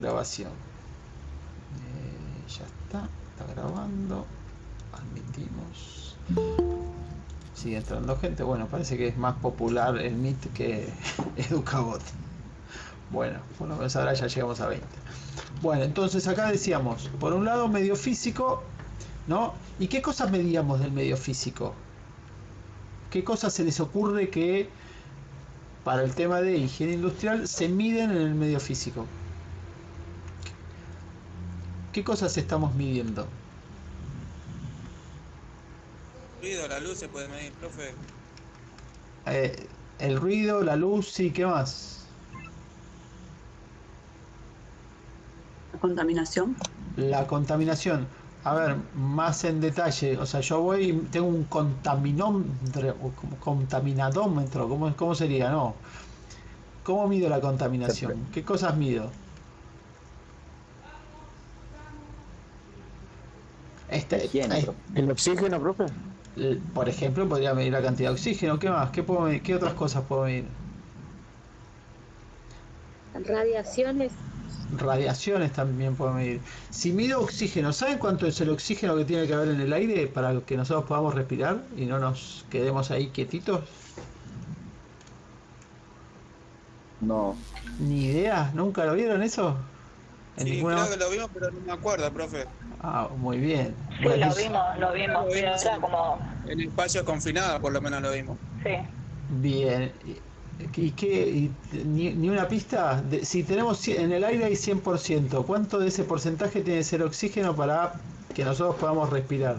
Grabación. Ya está grabando. Admitimos. Sigue entrando gente. Bueno, parece que es más popular el Meet que Educabot. Bueno, por lo menos ahora ya llegamos a 20. Bueno, entonces acá decíamos, por un lado medio físico, ¿no? ¿Y qué cosas medíamos del medio físico? ¿Qué cosas se les ocurre que para el tema de higiene industrial se miden en el medio físico? ¿Qué cosas estamos midiendo? Ruido, la luz se puede medir, profe. Eh, el ruido, la luz y qué más. La contaminación. La contaminación. A ver, más en detalle. O sea, yo voy y tengo un contaminadómetro. ¿Cómo sería? No. ¿Cómo mido la Se- contaminación? ¿Qué cosas mido? Higiene, profe. El oxígeno, profe. Por ejemplo, podría medir la cantidad de oxígeno. ¿Qué más? ¿Qué otras cosas puedo medir? Radiaciones. Radiaciones también puedo medir. Si mido oxígeno, ¿saben cuánto es el oxígeno que tiene que haber en el aire para que nosotros podamos respirar y no nos quedemos ahí quietitos? No. Ni idea, ¿nunca lo vieron eso? En Sí, ninguna. creo que lo vimos, pero no me acuerdo, profe. Ah, muy bien. Sí, Bueno, lo Creo que vimos, lo pero vimos era como, en espacios confinados, por lo menos lo vimos. sí. bien. ¿Y qué? Ni una pista? Si tenemos en el aire hay 100%, ¿cuánto de ese porcentaje tiene que ser oxígeno para que nosotros podamos respirar? ¿10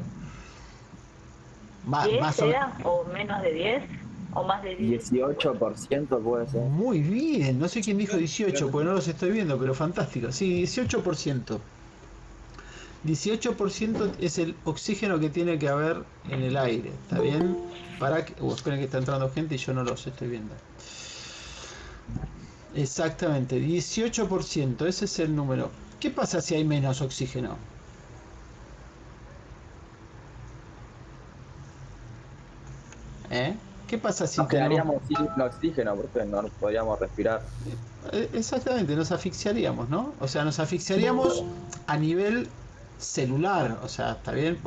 Más o menos. era? ¿O menos de 10? ¿O más de 10? 18% puede ser. Muy bien, no sé quién dijo 18, Creo porque no los estoy viendo, pero fantástico. Sí, 18%. 18% es el oxígeno que tiene que haber en el aire, ¿está bien? Para que. Esperen que está entrando gente y yo no los estoy viendo. Exactamente, 18%, ese es el número. ¿Qué pasa si hay menos oxígeno? ¿Eh? ¿Qué pasa si Nos tenemos... quedaríamos sin oxígeno, profe, no podríamos respirar. Exactamente, nos asfixiaríamos, ¿no? O sea, nos asfixiaríamos a nivel celular, o sea, está bien,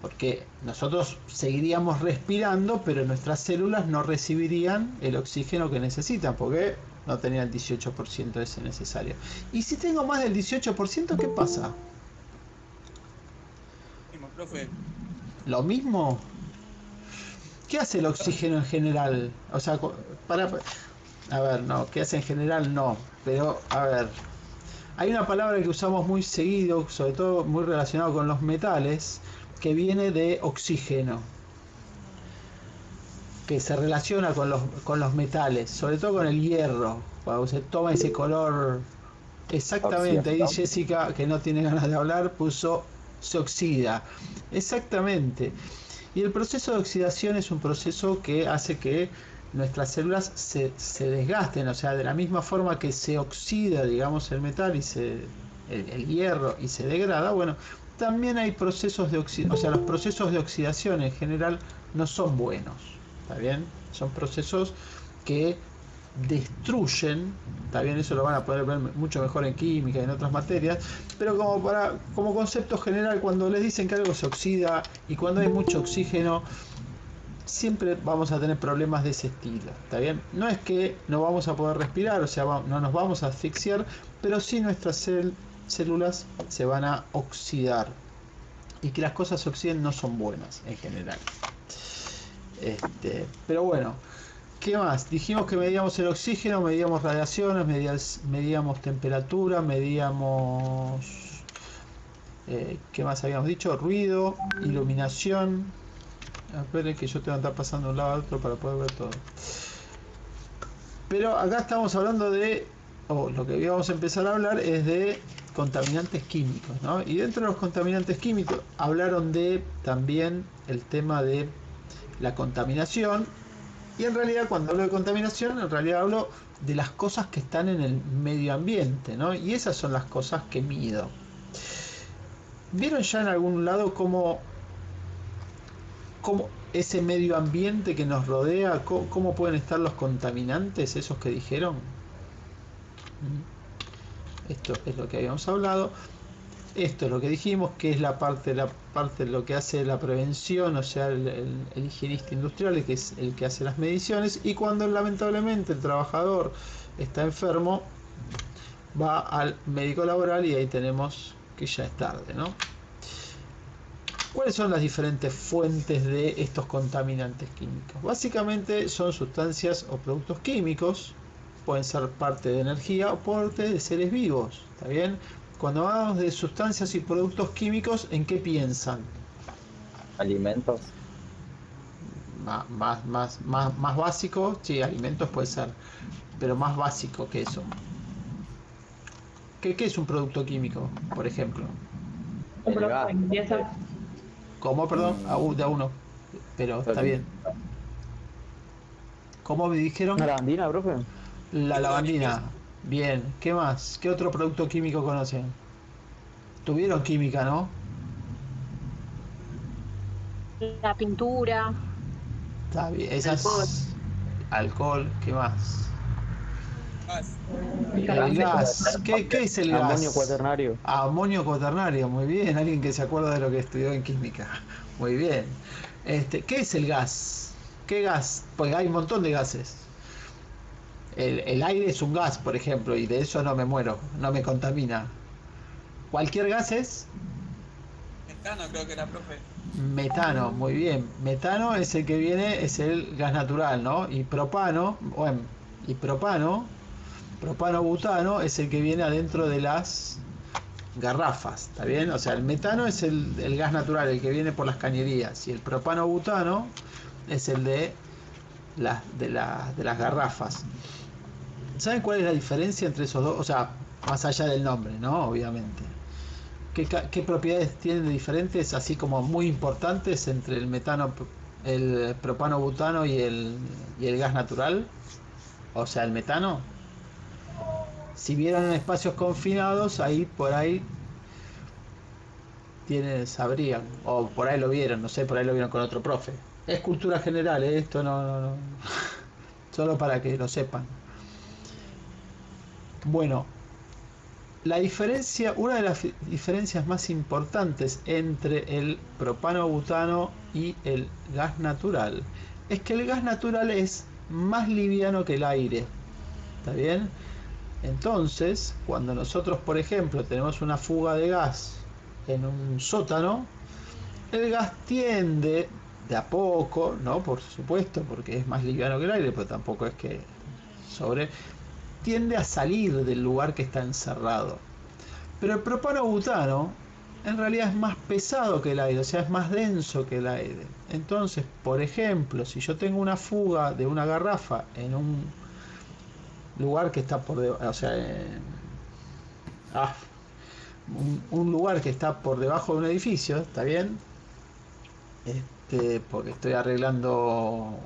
porque nosotros seguiríamos respirando, pero nuestras células no recibirían el oxígeno que necesitan, porque no tenían el 18% ese necesario. Y si tengo más del 18%, ¿qué pasa? Mismo, profe. ¿Lo mismo? ¿Qué hace el oxígeno en general? O sea, para... A ver, no, ¿qué hace en general? No, pero a ver, hay una palabra que usamos muy seguido, sobre todo muy relacionado con los metales, que viene de oxígeno, que se relaciona con los metales, sobre todo con el hierro, cuando se toma ese color. Exactamente, ahí Oxidación. Jessica, que no tiene ganas de hablar, puso se oxida. Exactamente. Y el proceso de oxidación es un proceso que hace que nuestras células se desgasten, o sea, de la misma forma que se oxida, digamos, el metal y el hierro y se degrada, bueno, también hay procesos de oxidación, o sea, los procesos de oxidación en general no son buenos, ¿está bien? Son procesos que destruyen, está bien, eso lo van a poder ver mucho mejor en química y en otras materias, pero como concepto general, cuando les dicen que algo se oxida y cuando hay mucho oxígeno, siempre vamos a tener problemas de ese estilo, ¿está bien? No es que no vamos a poder respirar, o sea, no nos vamos a asfixiar, pero sí nuestras células se van a oxidar. Y que las cosas se oxiden no son buenas en general. Pero bueno, ¿qué más? Dijimos que medíamos el oxígeno, medíamos radiaciones, medíamos temperatura, medíamos... ¿qué más habíamos dicho? Ruido, iluminación. Esperen que yo tengo que estar pasando de un lado a otro para poder ver todo. Pero acá estamos hablando de... lo que íbamos a empezar a hablar es de contaminantes químicos, ¿no? Y dentro de los contaminantes químicos hablaron de también el tema de la contaminación. Y en realidad cuando hablo de contaminación, en realidad hablo de las cosas que están en el medio ambiente, ¿no? Y esas son las cosas que mido. ¿Vieron ya en algún lado cómo ese medio ambiente que nos rodea, cómo pueden estar los contaminantes, esos que dijeron? Esto es lo que habíamos hablado. Esto es lo que dijimos, que es la parte de lo que hace la prevención, o sea, el higienista industrial, que es el que hace las mediciones, y cuando lamentablemente el trabajador está enfermo, va al médico laboral y ahí tenemos que ya es tarde, ¿no? ¿Cuáles son las diferentes fuentes de estos contaminantes químicos? Básicamente son sustancias o productos químicos, pueden ser parte de energía o parte de seres vivos, ¿está bien? Cuando hablamos de sustancias y productos químicos, ¿en qué piensan? Alimentos. Más básico, sí, alimentos puede ser, pero más básico que eso. ¿Qué es un producto químico, por ejemplo? Un El producto gas. de limpieza. ¿Cómo, perdón? De a uno, pero está bien. ¿Cómo me dijeron? ¿Una lavandina, profe? La Líquido de limpieza. lavandina. Bien, ¿qué más? ¿Qué otro producto químico conocen? Tuvieron química, ¿no? La pintura, Está bien, Alcohol. esas... Alcohol, ¿qué más? Gas. El gas. ¿Qué es el Amonio gas? cuaternario. Amonio cuaternario, muy bien. Alguien que se acuerda de lo que estudió en química. Muy bien. ¿Qué es el gas? ¿Qué gas? Pues hay un montón de gases. El aire es un gas, por ejemplo, y de eso no me muero, no me contamina. Cualquier gas es Metano creo que era, profe. metano, muy bien. Metano es el que viene, es el gas natural, ¿no? Y propano, bueno, y propano butano es el que viene adentro de las garrafas, ¿está bien? O sea, el metano es el gas natural, el que viene por las cañerías, y el propano butano es el de las garrafas. ¿Saben cuál es la diferencia entre esos dos? O sea, más allá del nombre, ¿no? Obviamente. ¿Qué propiedades tienen de diferentes, así como muy importantes entre el metano, el propano butano y el gas natural? O sea, el metano. Si vieran en espacios confinados, ahí por ahí sabrían, o por ahí lo vieron, no sé, por ahí lo vieron con otro profe. Es cultura general, ¿eh? Esto no. Solo para que lo sepan. Bueno, la diferencia, una de las diferencias más importantes entre el propano-butano y el gas natural es que el gas natural es más liviano que el aire. ¿Está bien? Entonces, cuando nosotros, por ejemplo, tenemos una fuga de gas en un sótano, el gas tiende de a poco, ¿no? Por supuesto, porque es más liviano que el aire, pero tampoco es que tiende a salir del lugar que está encerrado. Pero el propano-butano en realidad es más pesado que el aire, o sea, es más denso que el aire. Entonces, por ejemplo, si yo tengo una fuga de una garrafa en un lugar que está por debajo, o sea, un lugar que está por debajo de un edificio, ¿está bien? Porque estoy arreglando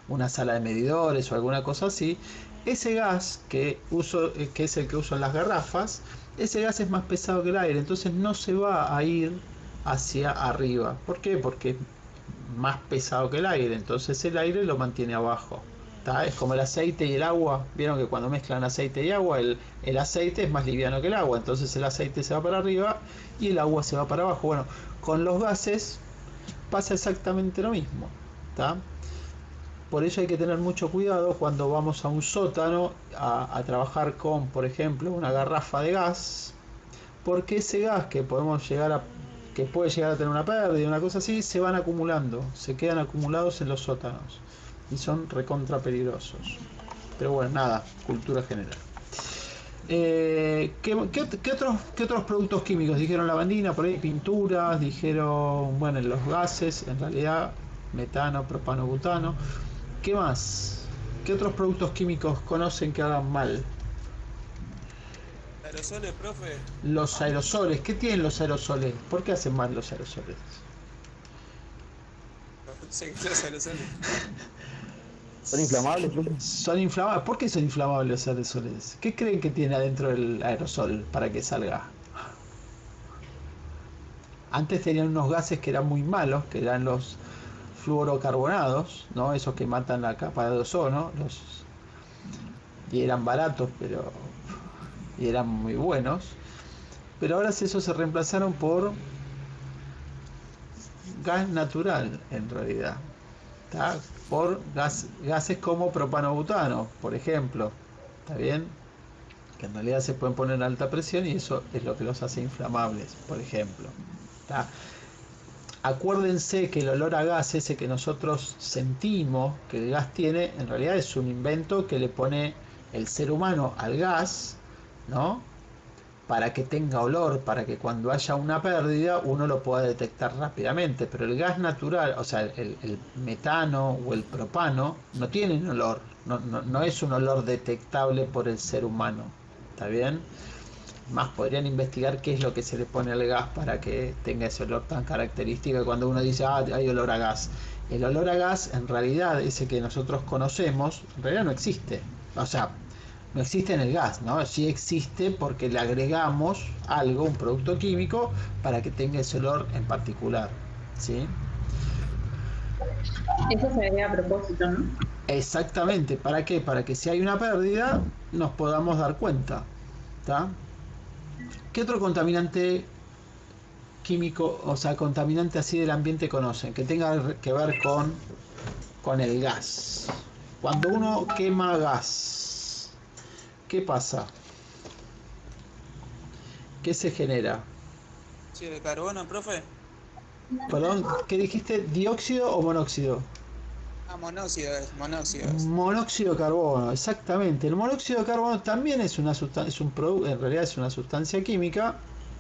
una sala de medidores o alguna cosa así, ese gas que uso, que es el que uso en las garrafas, ese gas es más pesado que el aire, entonces no se va a ir hacia arriba. ¿Por qué? Porque es más pesado que el aire, entonces el aire lo mantiene abajo. ¿Tá? Es como el aceite y el agua. Vieron que cuando mezclan aceite y agua, el aceite es más liviano que el agua, entonces el aceite se va para arriba y el agua se va para abajo. Bueno, con los gases pasa exactamente lo mismo. ¿Tá? Por eso hay que tener mucho cuidado cuando vamos a un sótano a trabajar con, por ejemplo, una garrafa de gas, porque ese gas que que puede llegar a tener una pérdida, una cosa así, se van acumulando, se quedan acumulados en los sótanos y son recontra peligrosos. Pero bueno, nada, cultura general. ¿Qué otros productos químicos? Dijeron lavandina, por ahí pinturas, dijeron, bueno, los gases, en realidad, metano, propano, butano. ¿Qué más? ¿Qué otros productos químicos conocen que hagan mal? Aerosoles, profe. Los aerosoles. ¿Qué tienen los aerosoles? ¿Por qué hacen mal los aerosoles? Sí, los aerosoles. ¿Son inflamables, profe? Son inflamables. ¿Por qué son inflamables los aerosoles? ¿Qué creen que tiene adentro el aerosol para que salga? Antes tenían unos gases que eran muy malos, que eran los fluorocarbonados, ¿no? Esos que matan la capa de ozono, y eran baratos, pero y eran muy buenos, pero ahora esos se reemplazaron por gas natural en realidad, ¿tá? Por gases como propanobutano, por ejemplo, ¿está bien? Que en realidad se pueden poner a alta presión y eso es lo que los hace inflamables, por ejemplo, ¿tá? Acuérdense que el olor a gas ese que nosotros sentimos que el gas tiene, en realidad es un invento que le pone el ser humano al gas, ¿no? Para que tenga olor, para que cuando haya una pérdida uno lo pueda detectar rápidamente. Pero el gas natural, o sea, el metano o el propano, no tienen olor, no es un olor detectable por el ser humano. ¿Está bien? Más podrían investigar qué es lo que se le pone al gas para que tenga ese olor tan característico. Cuando uno dice, ah, hay olor a gas. El olor a gas, en realidad, ese que nosotros conocemos, en realidad no existe. O sea, no existe en el gas, ¿no? Sí existe porque le agregamos algo, un producto químico, para que tenga ese olor en particular, ¿sí? Eso se ve a propósito, ¿no? Exactamente, ¿para qué? Para que si hay una pérdida nos podamos dar cuenta, ¿está? ¿Qué otro contaminante químico, o sea, contaminante así del ambiente conocen? Que tenga que ver con el gas. Cuando uno quema gas, ¿qué pasa? ¿Qué se genera? Sí, de carbono, profe. Perdón, ¿qué dijiste? ¿Dióxido o monóxido? Ah, monóxidos. Monóxido de carbono, exactamente. El monóxido de carbono también es una sustancia, en realidad es una sustancia química,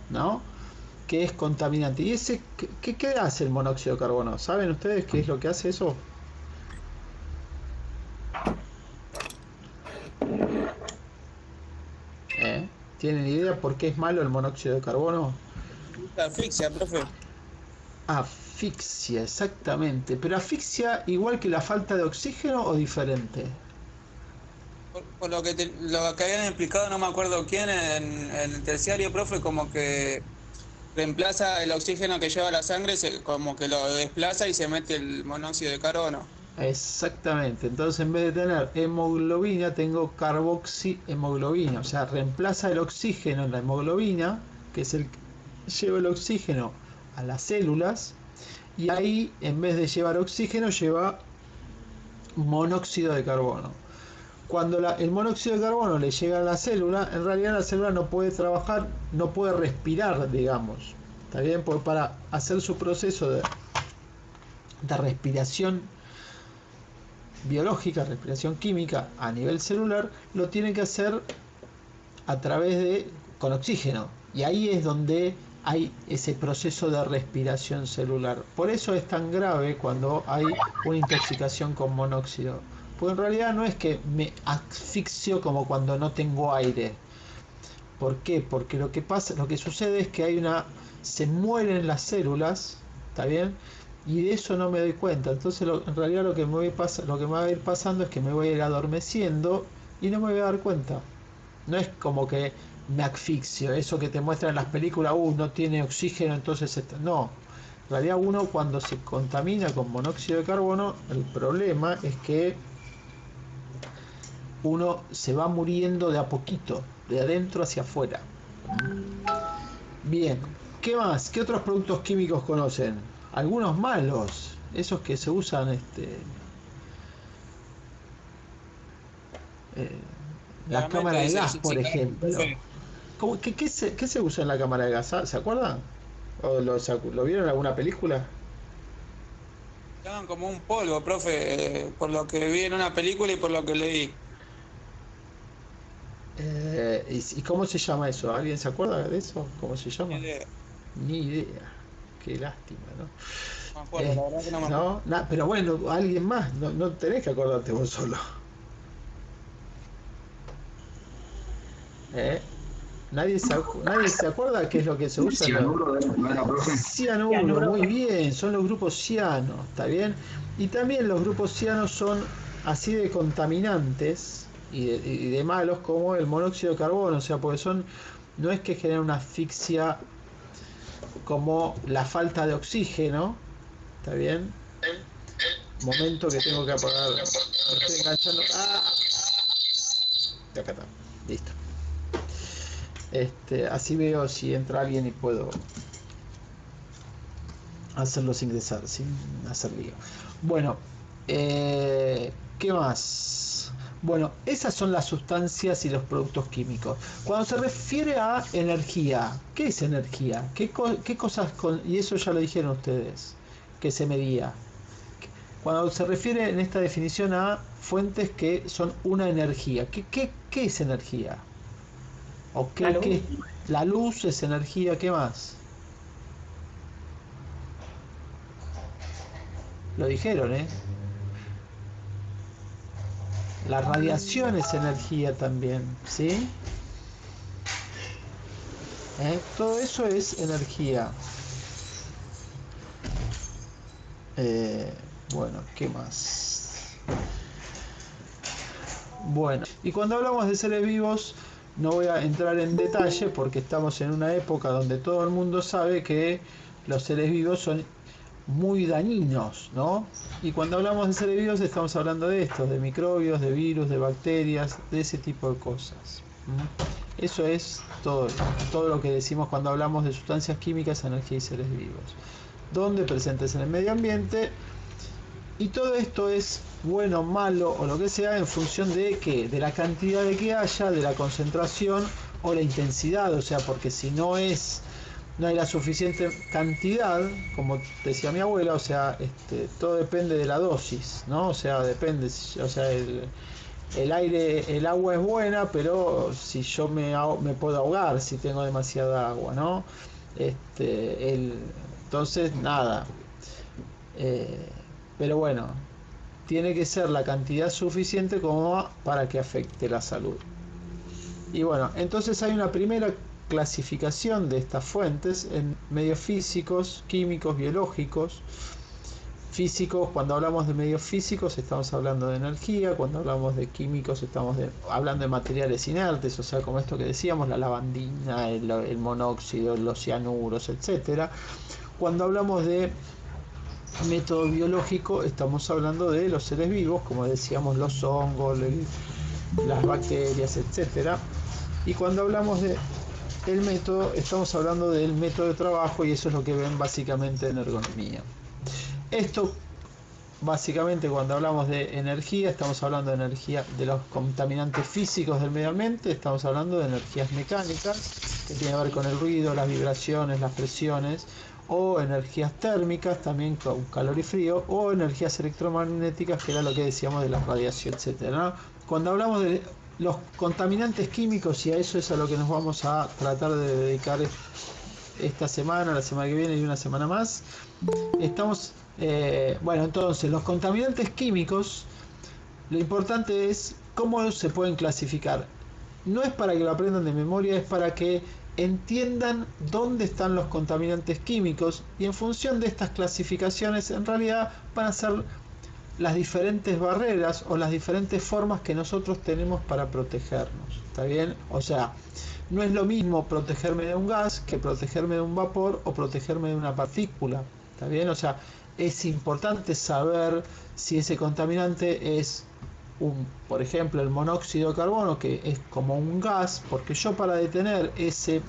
¿no? Que es contaminante. ¿Y ese qué hace el monóxido de carbono? ¿Saben ustedes qué es lo que hace eso? ¿Eh? ¿Tienen idea por qué es malo el monóxido de carbono? La asfixia, profe. Asfixia, exactamente. Pero asfixia igual que la falta de oxígeno o diferente. Por lo que lo que habían explicado, no me acuerdo quién, en el terciario, profe, como que reemplaza el oxígeno que lleva la sangre, como que lo desplaza y se mete el monóxido de carbono. Exactamente. Entonces en vez de tener hemoglobina tengo carboxihemoglobina. O sea, reemplaza el oxígeno en la hemoglobina, que es el que lleva el oxígeno a las células. Y ahí, en vez de llevar oxígeno, lleva monóxido de carbono. Cuando el monóxido de carbono le llega a la célula, en realidad la célula no puede trabajar, no puede respirar, digamos. ¿Está bien? Porque para hacer su proceso de respiración biológica, respiración química a nivel celular, lo tiene que hacer a través con oxígeno. Y ahí es donde hay ese proceso de respiración celular. Por eso es tan grave cuando hay una intoxicación con monóxido. Pues en realidad no es que me asfixio como cuando no tengo aire. ¿Por qué? Porque lo que sucede es que se mueren las células, ¿está bien? Y de eso no me doy cuenta. Entonces en realidad lo que me va a ir pasando es que me voy a ir adormeciendo y no me voy a dar cuenta. No es como que me asfixio, eso que te muestran en las películas, no tiene oxígeno, entonces no. En realidad uno cuando se contamina con monóxido de carbono, el problema es que uno se va muriendo de a poquito, de adentro hacia afuera. Bien, ¿qué más? ¿Qué otros productos químicos conocen? Algunos malos, esos que se usan la Pegamento cámara de dice gas, por desinfectante, ejemplo. profe. ¿Qué se usa en la cámara de gas? ¿Se acuerdan? ¿O lo vieron en alguna película? Estaban como un polvo, profe, por lo que vi en una película y por lo que leí. ¿Y cómo se llama eso? ¿Alguien se acuerda de eso? ¿Cómo se llama? No Ni idea. Qué lástima, ¿no? me acuerdo, la verdad que no me acuerdo. Pero bueno, alguien más, no tenés que acordarte vos solo. ¿Eh? Nadie se acuerda qué es lo que se usa. Cianuro, ¿no era, profe? Cianuro, muy bien, son los grupos cianos, ¿está bien? Y también los grupos cianos son así de contaminantes y de malos como el monóxido de carbono, o sea, porque no es que genera una asfixia como la falta de oxígeno, ¿está bien? Momento que tengo que apagar, me estoy enganchando. De acá está, listo. Así veo si entra alguien y puedo hacerlos ingresar sin hacer lío. Bueno, ¿qué más? Bueno, esas son las sustancias y los productos químicos. Cuando se refiere a energía, ¿qué es energía? ¿Qué cosas y eso ya lo dijeron ustedes, que se medía? Cuando se refiere en esta definición a fuentes que son una energía, ¿qué es energía? ¿O La luz. la luz es energía? ¿Qué más? Lo dijeron, ¿eh? La radiación es energía también, ¿sí? Todo eso es energía. Bueno, ¿qué más? Bueno, y cuando hablamos de seres vivos, no voy a entrar en detalle porque estamos en una época donde todo el mundo sabe que los seres vivos son muy dañinos, ¿no? Y cuando hablamos de seres vivos estamos hablando de esto, de microbios, de virus, de bacterias, de ese tipo de cosas. Eso es todo lo que decimos cuando hablamos de sustancias químicas, energía y seres vivos. Donde presentes en el medio ambiente. Y todo esto es bueno, malo o lo que sea en función de qué, de la cantidad de que haya, de la concentración o la intensidad, o sea, porque si no hay la suficiente cantidad, como decía mi abuela, o sea, todo depende de la dosis, ¿no? O sea, depende, o sea, el agua es buena, pero si yo me puedo ahogar si tengo demasiada agua, ¿no? Entonces, nada. Pero bueno, tiene que ser la cantidad suficiente como para que afecte la salud. Y bueno, entonces hay una primera clasificación de estas fuentes en medios físicos, químicos, biológicos. Físicos, cuando hablamos de medios físicos estamos hablando de energía, cuando hablamos de químicos estamos hablando de materiales inertes, o sea, como esto que decíamos, la lavandina, el monóxido, los cianuros, etcétera. Cuando hablamos de método biológico estamos hablando de los seres vivos, como decíamos, los hongos, las bacterias, etcétera. Y cuando hablamos de el método, estamos hablando del método de trabajo, y eso es lo que ven básicamente en ergonomía. Esto, básicamente, cuando hablamos de energía, estamos hablando de energía de los contaminantes físicos del medio ambiente, estamos hablando de energías mecánicas, que tienen que ver con el ruido, las vibraciones, las presiones, o energías térmicas, también con calor y frío, o energías electromagnéticas, que era lo que decíamos de la radiación, etcétera, ¿no? Cuando hablamos de los contaminantes químicos, y a eso es a lo que nos vamos a tratar de dedicar esta semana, la semana que viene y una semana más, estamos... bueno, entonces, los contaminantes químicos, lo importante es cómo se pueden clasificar. No es para que lo aprendan de memoria, es para que entiendan dónde están los contaminantes químicos, y en función de estas clasificaciones en realidad van a ser las diferentes barreras o las diferentes formas que nosotros tenemos para protegernos. ¿Está bien? O sea, no es lo mismo protegerme de un gas que protegerme de un vapor o protegerme de una partícula. ¿Está bien? O sea, es importante saber si ese contaminante es por ejemplo, el monóxido de carbono, que es como un gas, porque yo para detener ese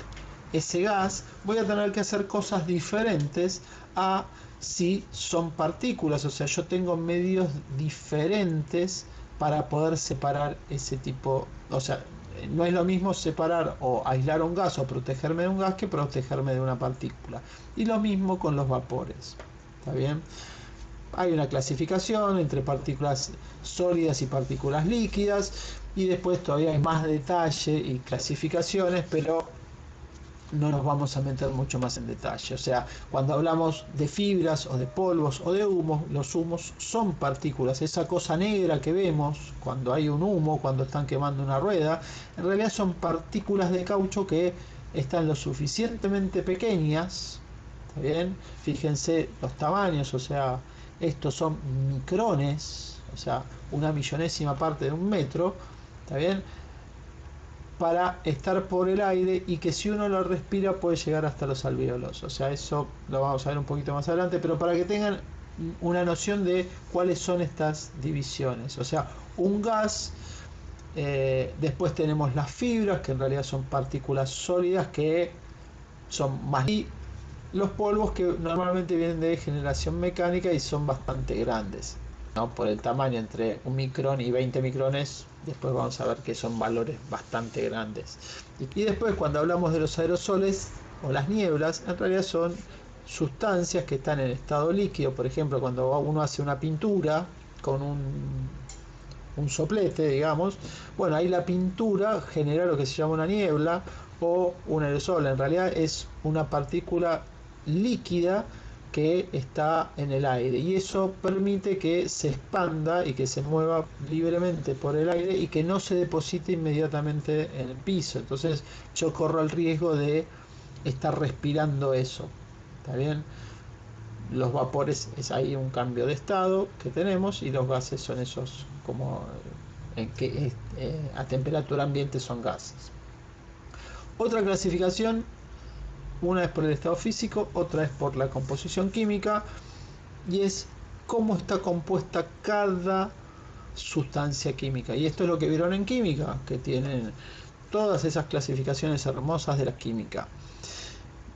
gas voy a tener que hacer cosas diferentes a si son partículas, o sea, yo tengo medios diferentes para poder separar ese tipo, o sea, no es lo mismo separar o aislar un gas o protegerme de un gas que protegerme de una partícula. Y lo mismo con los vapores. ¿Está bien? Hay una clasificación entre partículas sólidas y partículas líquidas, y después todavía hay más detalle y clasificaciones, pero no nos vamos a meter mucho más en detalle. O sea, cuando hablamos de fibras o de polvos o de humos, los humos son partículas. Esa cosa negra que vemos cuando hay un humo, cuando están quemando una rueda, en realidad son partículas de caucho que están lo suficientemente pequeñas. ¿Está bien? Fíjense los tamaños, o sea, estos son micrones, o sea, una millonésima parte de un metro, ¿está bien? Para estar por el aire, y que si uno lo respira puede llegar hasta los alvéolos. O sea, eso lo vamos a ver un poquito más adelante, pero para que tengan una noción de cuáles son estas divisiones. O sea, un gas Después tenemos las fibras, que en realidad son partículas sólidas que son más... Y los polvos, que normalmente vienen de generación mecánica y son bastante grandes, ¿no? Por el tamaño, entre 1 micrón y 20 micrones, después vamos a ver que son valores bastante grandes. Y después, cuando hablamos de los aerosoles o las nieblas, en realidad son sustancias que están en estado líquido. Por ejemplo, cuando uno hace una pintura con un soplete, digamos, bueno, ahí la pintura genera lo que se llama una niebla o un aerosol. En realidad es una partícula líquida que está en el aire, y eso permite que se expanda y que se mueva libremente por el aire y que no se deposite inmediatamente en el piso. Entonces yo corro el riesgo de estar respirando eso. ¿Está bien? Los vapores es ahí un cambio de estado que tenemos, y los gases son esos como en que a temperatura ambiente son gases. Otra clasificación, una es por el estado físico, otra es por la composición química, y es cómo está compuesta cada sustancia química. Y esto es lo que vieron en química, que tienen todas esas clasificaciones hermosas de la química,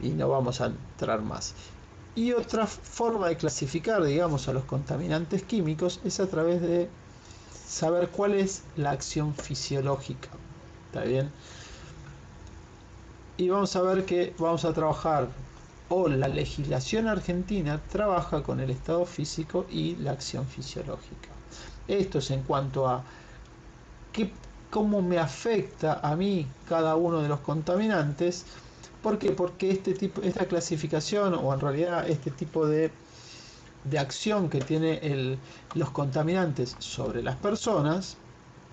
y no vamos a entrar más. Y otra forma de clasificar, digamos, a los contaminantes químicos es a través de saber cuál es la acción fisiológica. ¿Está bien? Y vamos a ver que vamos a trabajar, o la legislación argentina trabaja con el estado físico y la acción fisiológica. Esto es en cuanto a cómo me afecta a mí cada uno de los contaminantes. ¿Por qué? Porque esta clasificación, o en realidad este tipo de acción que tiene los contaminantes sobre las personas,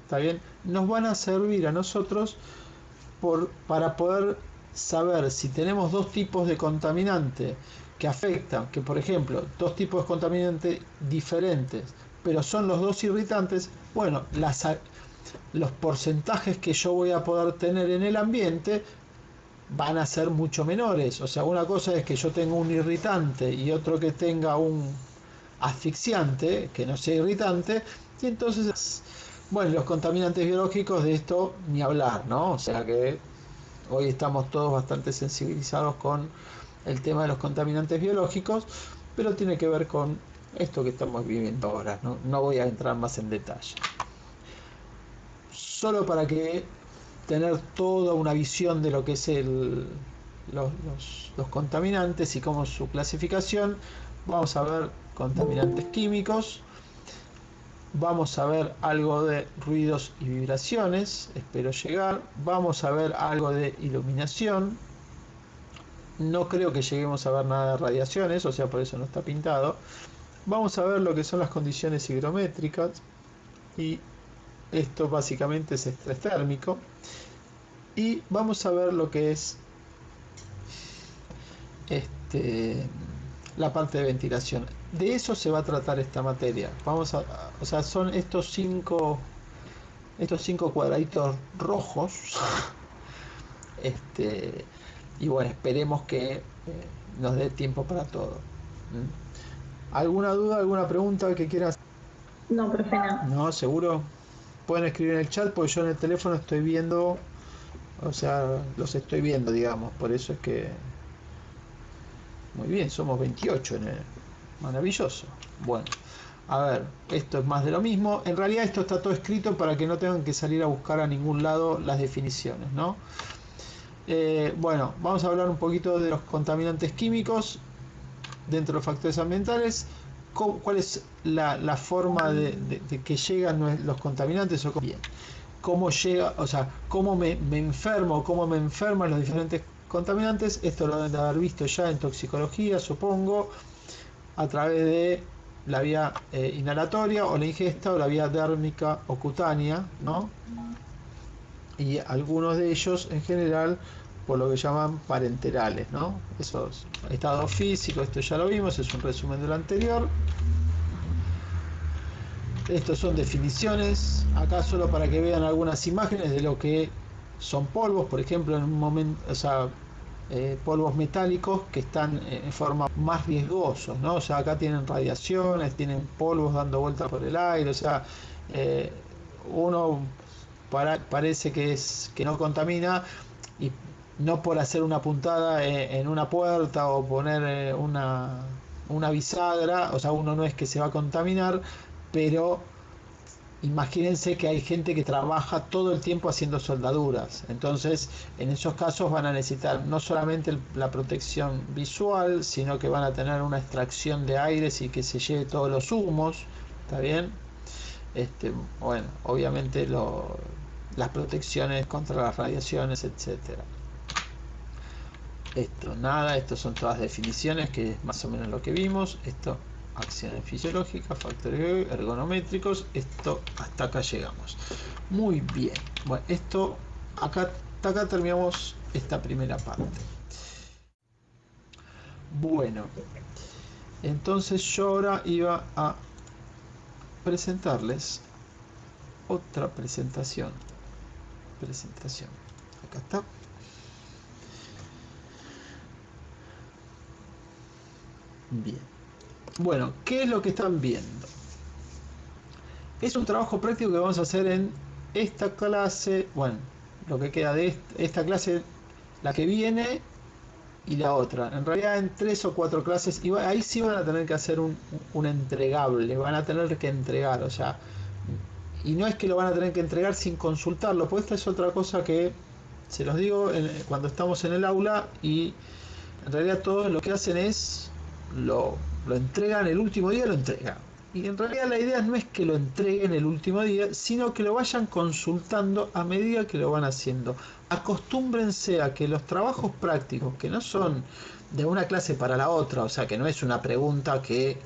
¿está bien?, nos van a servir a nosotros para poder saber si tenemos dos tipos de contaminante que afectan, que por ejemplo, dos tipos de contaminantes diferentes, pero son los dos irritantes. Bueno, los porcentajes que yo voy a poder tener en el ambiente van a ser mucho menores. O sea, una cosa es que yo tenga un irritante y otro que tenga un asfixiante, que no sea irritante, y entonces, bueno, los contaminantes biológicos, de esto ni hablar, ¿no? O sea que hoy estamos todos bastante sensibilizados con el tema de los contaminantes biológicos, pero tiene que ver con esto que estamos viviendo ahora, ¿no? No voy a entrar más en detalle. Solo para que tener toda una visión de lo que es los contaminantes y cómo es su clasificación, vamos a ver contaminantes químicos, vamos a ver algo de ruidos y vibraciones, espero llegar, vamos a ver algo de iluminación, no creo que lleguemos a ver nada de radiaciones, o sea, por eso no está pintado. Vamos a ver lo que son las condiciones higrométricas, y esto básicamente es estrés térmico. Y vamos a ver lo que es la parte de ventilación. De eso se va a tratar esta materia. O sea, son estos cinco cuadraditos rojos. Y bueno, esperemos que nos dé tiempo para todo. ¿Alguna duda, alguna pregunta que quieras? No, profe, no. No, seguro. Pueden escribir en el chat, porque yo en el teléfono estoy viendo, o sea, los estoy viendo, digamos. Por eso es que... Muy bien, somos 28 en el... Maravilloso. Bueno, a ver, esto es más de lo mismo. En realidad esto está todo escrito para que no tengan que salir a buscar a ningún lado las definiciones, ¿no? Bueno, vamos a hablar un poquito de los contaminantes químicos dentro de los factores ambientales. ¿Cuál es la forma de que llegan los contaminantes? O cómo llega, o sea, cómo me enfermo, cómo me enferman los diferentes contaminantes. Esto lo deben de haber visto ya en toxicología, supongo, a través de la vía inhalatoria o la ingesta, o la vía dérmica o cutánea, ¿no? Y algunos de ellos en general por lo que llaman parenterales, ¿no? Esos estados físicos, esto ya lo vimos, es un resumen de lo anterior. Estos son definiciones, acá solo para que vean algunas imágenes de lo que son polvos, por ejemplo, en un momento, o sea, polvos metálicos que están en forma más riesgosos, ¿no? O sea, acá tienen radiaciones, tienen polvos dando vueltas por el aire, o sea, uno parece que no contamina, y no por hacer una puntada en una puerta o poner una bisagra, o sea, uno no es que se va a contaminar, pero imagínense que hay gente que trabaja todo el tiempo haciendo soldaduras. Entonces, en esos casos van a necesitar no solamente la protección visual, sino que van a tener una extracción de aires y que se lleve todos los humos. ¿Está bien? Bueno, obviamente las protecciones contra las radiaciones, etcétera. Esto son todas definiciones, que es más o menos lo que vimos. Esto, acciones fisiológicas, factores ergonométricos. Esto, hasta acá llegamos. Muy bien. Bueno, hasta acá terminamos esta primera parte. Bueno, entonces yo ahora iba a presentarles otra presentación. Acá está. Bien. Bueno, ¿qué es lo que están viendo? Es un trabajo práctico que vamos a hacer en esta clase. Bueno, lo que queda de esta clase, la que viene y la otra. En realidad en 3 o 4 clases, y ahí sí van a tener que hacer un entregable, van a tener que entregar, o sea, y no es que lo van a tener que entregar sin consultarlo, pues esta es otra cosa que se los digo cuando estamos en el aula, y en realidad todos lo que hacen es lo entregan el último día, lo entregan. Y en realidad la idea no es que lo entreguen el último día, sino que lo vayan consultando a medida que lo van haciendo. Acostúmbrense a que los trabajos prácticos, que no son de una clase para la otra, o sea, que no es una pregunta que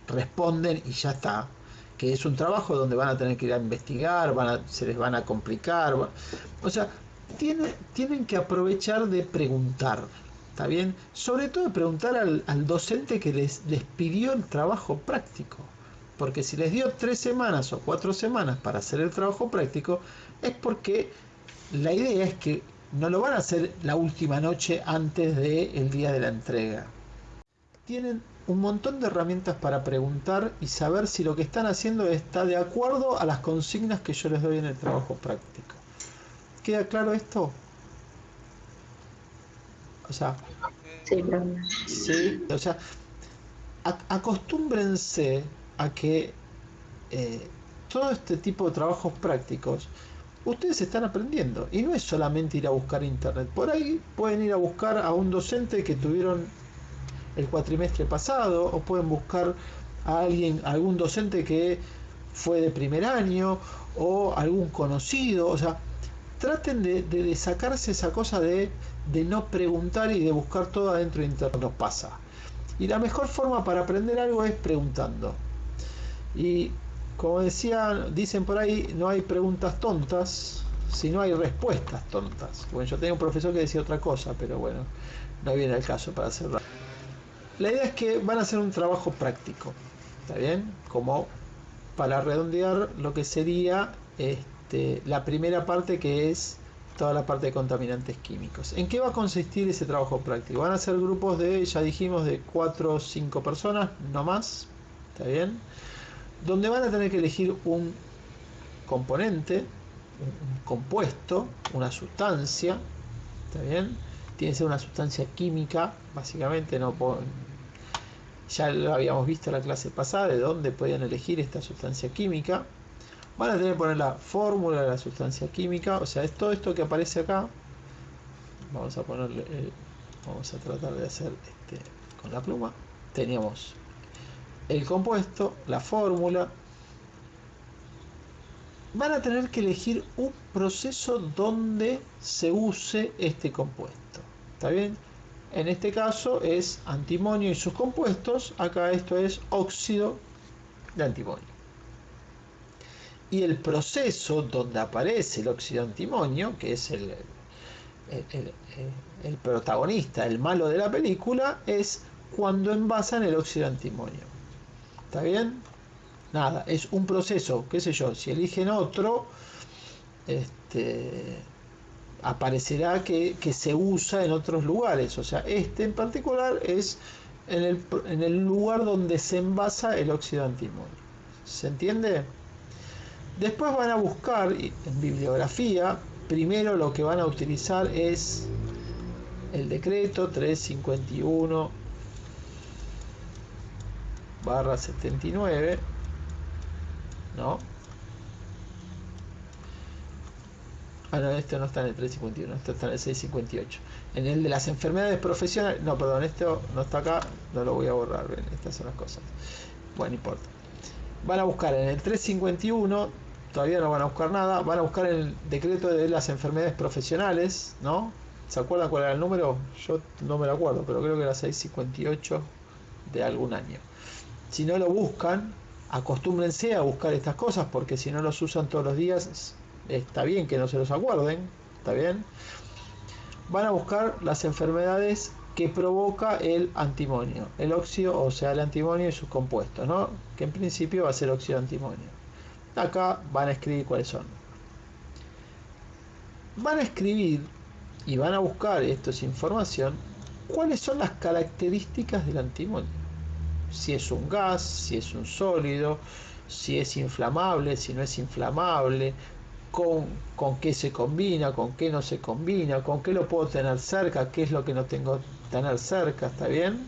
responden y ya está, que es un trabajo donde van a tener que ir a investigar, se les van a complicar, o sea, tienen que aprovechar de preguntar. ¿Está bien? Sobre todo preguntar al docente que les pidió el trabajo práctico. Porque si les dio 3 semanas o 4 semanas para hacer el trabajo práctico, es porque la idea es que no lo van a hacer la última noche antes del día de la entrega. Tienen un montón de herramientas para preguntar y saber si lo que están haciendo está de acuerdo a las consignas que yo les doy en el trabajo práctico. ¿Queda claro esto? O sea, Sí, profe. sí, o sea, acostúmbrense a que todo este tipo de trabajos prácticos ustedes están aprendiendo, y no es solamente ir a buscar internet. Por ahí pueden ir a buscar a un docente que tuvieron el cuatrimestre pasado, o pueden buscar a algún docente que fue de primer año, o algún conocido. O sea, traten de sacarse esa cosa de no preguntar y de buscar todo adentro de internet. Nos pasa. Y la mejor forma para aprender algo es preguntando. Y como dicen por ahí, no hay preguntas tontas, sino hay respuestas tontas. Bueno, yo tenía un profesor que decía otra cosa, pero bueno, no viene al caso para cerrar. La idea es que van a hacer un trabajo práctico, ¿está bien? Como para redondear lo que sería la primera parte, que es toda la parte de contaminantes químicos. ¿En qué va a consistir ese trabajo práctico? Van a ser grupos ya dijimos, de 4 o 5 personas, no más, ¿está bien? Donde van a tener que elegir un componente, un compuesto, una sustancia, ¿está bien? Tiene que ser una sustancia química, básicamente. Ya lo habíamos visto en la clase pasada, de dónde podían elegir esta sustancia química. Van a tener que poner la fórmula de la sustancia química, o sea, es todo esto que aparece acá. Vamos a tratar de hacer con la pluma. Teníamos el compuesto, la fórmula. Van a tener que elegir un proceso donde se use este compuesto. ¿Está bien? En este caso es antimonio y sus compuestos. Acá esto es óxido de antimonio. Y el proceso donde aparece el óxido de antimonio, que es el protagonista, el malo de la película, es cuando envasan el óxido de antimonio. ¿Está bien? Nada, es un proceso, qué sé yo, si eligen otro, aparecerá que se usa en otros lugares. O sea, en particular es en el lugar donde se envasa el óxido de antimonio. ¿Se entiende? Después van a buscar en bibliografía. Primero lo que van a utilizar es el decreto 351/79, ¿no? Ah, no, esto no está en el 351, esto está en el 658. En el de las enfermedades profesionales, no, perdón, esto no está acá, no lo voy a borrar, ven, estas son las cosas. Bueno, no importa. Van a buscar en el 351, todavía no van a buscar nada, van a buscar el decreto de las enfermedades profesionales, ¿no? ¿Se acuerdan cuál era el número? Yo no me lo acuerdo, pero creo que era 658 de algún año. Si no lo buscan, acostúmbrense a buscar estas cosas, porque si no los usan todos los días, está bien que no se los acuerden, está bien. Van a buscar las enfermedades que provoca el antimonio, el óxido, o sea, el antimonio y sus compuestos, ¿no? Que en principio va a ser óxido de antimonio. Acá van a escribir cuáles son. Van a escribir y van a buscar, esto es información, cuáles son las características del antimonio. Si es un gas, si es un sólido, si es inflamable, si no es inflamable, con qué se combina, con qué no se combina, con qué lo puedo tener cerca, qué es lo que no tengo que tener cerca, ¿está bien?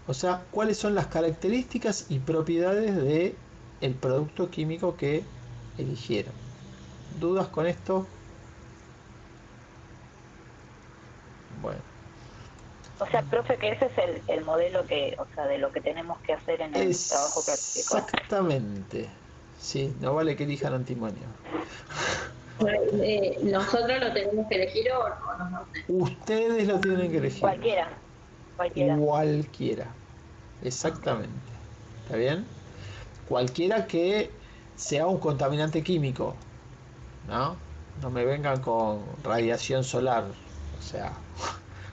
O sea, cuáles son las características y propiedades de el producto químico que eligieron. ¿Dudas con esto? Bueno. O sea, profe, que ese es el modelo que, o sea, de lo que tenemos que hacer en el trabajo práctico. Exactamente. Sí, no vale que elijan antimonio. ¿Nosotros lo tenemos que elegir o no? Ustedes lo tienen que elegir. Cualquiera. Cualquiera. Exactamente. ¿Está bien? Cualquiera que sea un contaminante químico, ¿no? No me vengan con radiación solar, o sea,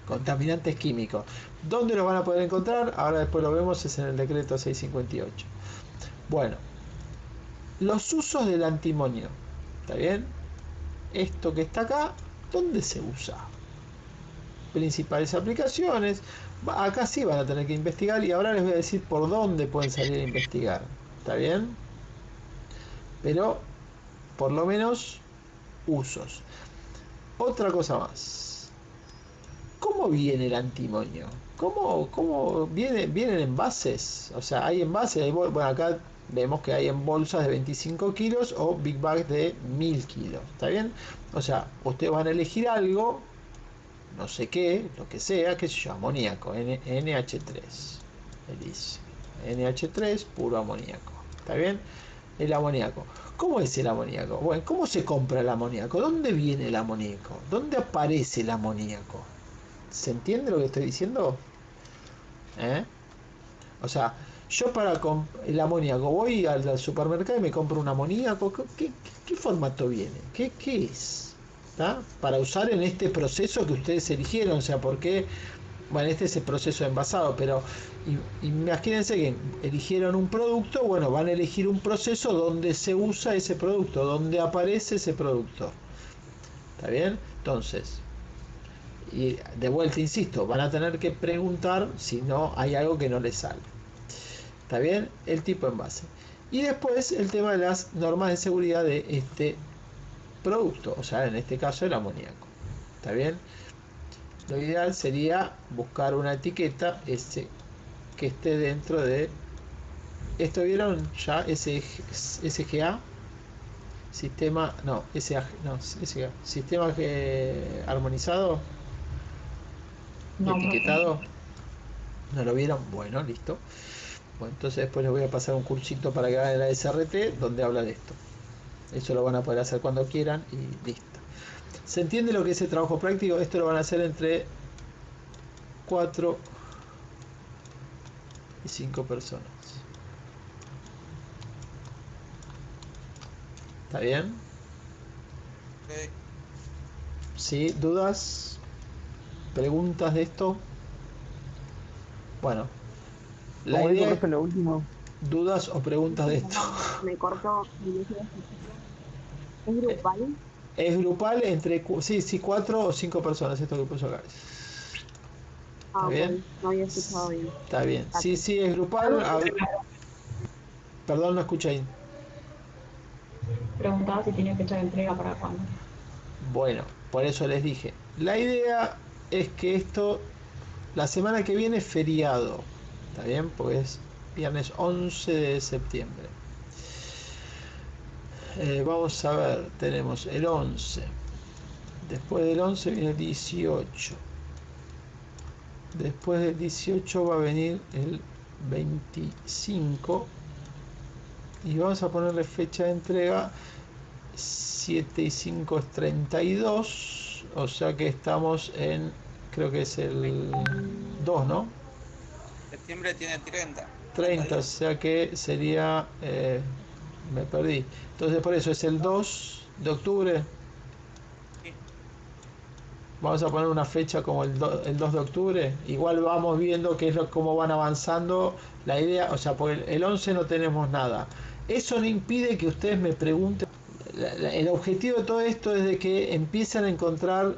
contaminantes químicos. ¿Dónde los van a poder encontrar? Ahora después lo vemos, es en el decreto 658. Bueno, los usos del antimonio, ¿está bien? Esto que está acá, ¿dónde se usa? Principales aplicaciones. Acá sí van a tener que investigar y ahora les voy a decir por dónde pueden salir a investigar. ¿Está bien? Pero por lo menos usos. Otra cosa más. ¿Cómo viene el antimonio? ¿Cómo vienen envases? O sea, hay envases, bueno, acá vemos que hay en bolsas de 25 kilos o big bags de 1000 kilos. ¿Está bien? O sea, ustedes van a elegir algo, no sé qué, lo que sea, que se llama amoníaco, NH3. Dice NH3, puro amoníaco. ¿Está bien? El amoníaco. ¿Cómo es el amoníaco? Bueno, ¿cómo se compra el amoníaco? ¿Dónde viene el amoníaco? ¿Dónde aparece el amoníaco? ¿Se entiende lo que estoy diciendo? ¿Eh? O sea, yo para el amoníaco voy al supermercado y me compro un amoníaco. ¿Qué formato viene? ¿Qué es? ¿Está? Para usar en este proceso que ustedes eligieron. O sea, porque, bueno, este es el proceso de envasado, pero imagínense que eligieron un producto, bueno, van a elegir un proceso donde se usa ese producto, donde aparece ese producto. ¿Está bien? Entonces, y de vuelta, insisto, van a tener que preguntar si no hay algo que no les sale. ¿Está bien? El tipo de envase. Y después el tema de las normas de seguridad de este producto, o sea, en este caso el amoníaco. ¿Está bien? Lo ideal sería buscar una etiqueta que esté dentro de... ¿Esto vieron ya? SGA. Sistema... No, SGA. No, SGA. Sistema armonizado. No, Etiquetado. ¿No lo vieron? Bueno, listo. Bueno, entonces después les voy a pasar un cursito para que hagan la SRT donde habla de esto. Eso lo van a poder hacer cuando quieran y listo. ¿Se entiende lo que es el trabajo práctico? Esto lo van a hacer entre 4 y 5 personas. ¿Está bien? Ok. ¿Sí? ¿Dudas? ¿Preguntas de esto? Bueno, la ¿Cómo dijo, idea es profe, lo último? dudas o preguntas de esto. Me cortó. ¿Es grupal? Es grupal entre sí, 4 o 5 personas esto que puso acá. ¿Está Ah, ok. bien? No había escuchado bien. Está bien. Sí, es grupal. Perdón, no escuché ahí. preguntaba si tenía fecha de entrega para cuándo. Bueno, por eso les dije, la idea es que esto, la semana que viene es feriado, ¿está bien? Porque es viernes 11 de septiembre. Vamos a ver, tenemos el 11, después del 11 viene el 18, después del 18 va a venir el 25 y vamos a ponerle fecha de entrega 7 y 5 es 32, o sea que estamos en, creo que es el 2, ¿no? Septiembre tiene 30. 30, o sea que sería, me perdí. Entonces por eso es el 2 de octubre. Sí. Vamos a poner una fecha como el 2 de octubre. Igual vamos viendo qué es cómo van avanzando la idea. O sea, por el 11 no tenemos nada. Eso no impide que ustedes me pregunten. El objetivo de todo esto es de que empiecen a encontrar,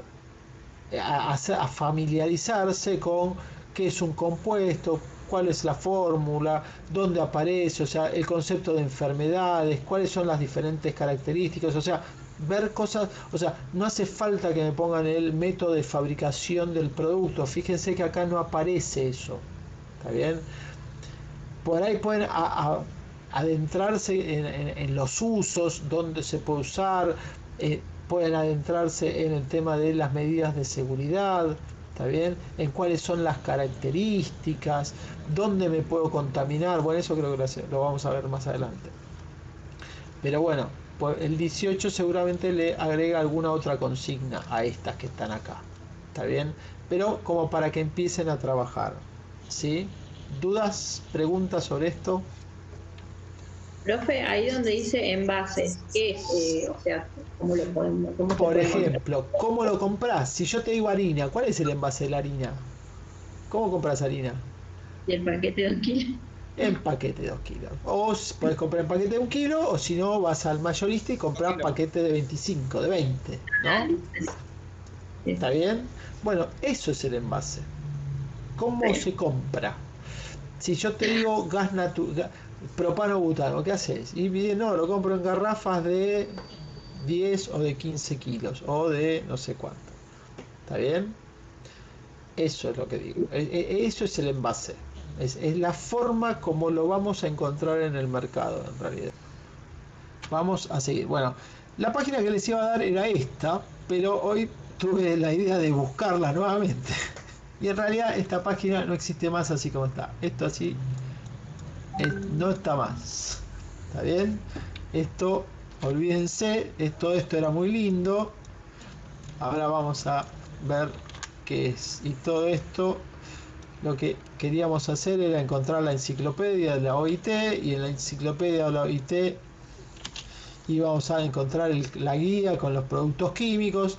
a familiarizarse con qué es un compuesto, cuál es la fórmula, dónde aparece, o sea, el concepto de enfermedades, cuáles son las diferentes características, o sea, ver cosas, o sea, no hace falta que me pongan el método de fabricación del producto, fíjense que acá no aparece eso, ¿está bien? Por ahí pueden adentrarse en los usos, dónde se puede usar, pueden adentrarse en el tema de las medidas de seguridad, ¿está bien? En cuáles son las características, dónde me puedo contaminar, bueno, eso creo que lo vamos a ver más adelante. Pero bueno, el 18 seguramente le agrega alguna otra consigna a estas que están acá, ¿está bien? Pero como para que empiecen a trabajar, ¿sí? ¿Dudas, preguntas sobre esto? Profe, ahí donde dice envases, ¿qué es? O sea, ¿cómo lo podemos, cómo se Por puede encontrar? ejemplo, ¿cómo lo compras? Si yo te digo harina, ¿cuál es el envase de la harina? ¿Cómo compras harina? Y el paquete de 2 kilos. En paquete de 2 kilos. O puedes comprar en paquete de 1 kilo, o si no, vas al mayorista y compras paquete de 25, de 20, Ah, ¿no? listo. ¿Está bien? Bueno, eso es el envase. ¿Cómo se compra? Si yo te digo gas natural, propano butano, ¿qué haces? Y no, lo compro en garrafas de 10 o de 15 kilos, o de no sé cuánto. ¿Está bien? Eso es lo que digo. Eso es el envase. Es la forma como lo vamos a encontrar en el mercado, en realidad. Vamos a seguir. Bueno, la página que les iba a dar era esta, pero hoy tuve la idea de buscarla nuevamente. Y en realidad esta página no existe más así como está. Esto así no está más. ¿Está bien? Esto, olvídense, todo esto era muy lindo. Ahora vamos a ver qué es. Y todo esto, lo que queríamos hacer era encontrar la enciclopedia de la OIT, y en la enciclopedia de la OIT íbamos a encontrar la guía con los productos químicos.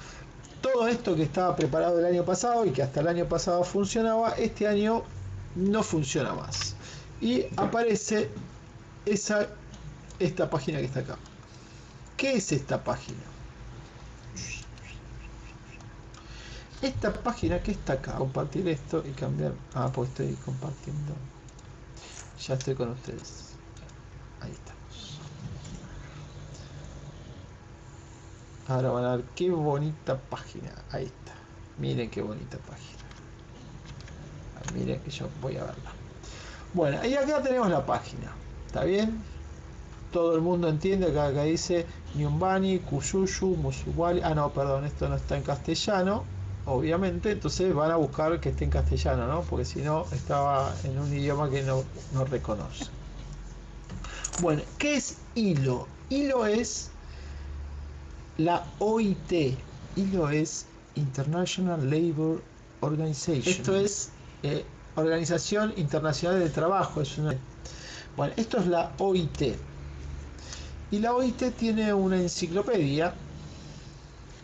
Todo esto que estaba preparado el año pasado y que hasta el año pasado funcionaba, este año no funciona más. Y aparece esta página que está acá. ¿Qué es esta página? Esta página que está acá, compartir esto y cambiar. Ah, pues estoy compartiendo. Ya estoy con ustedes. Ahí estamos. Ahora van a ver qué bonita página. Ahí está. Miren qué bonita página. Miren que yo voy a verla. Bueno, y acá tenemos la página. ¿Está bien? Todo el mundo entiende que acá dice Nyumbani, Kuyushu, Musuwali. Ah, no, perdón, esto no está en castellano, obviamente. Entonces van a buscar que esté en castellano, ¿no? Porque si no, estaba en un idioma que no reconoce. Bueno, ¿qué es ILO? ILO es la OIT. ILO es International Labour Organization. Esto es Organización Internacional del Trabajo. Bueno, esto es la OIT. Y la OIT tiene una enciclopedia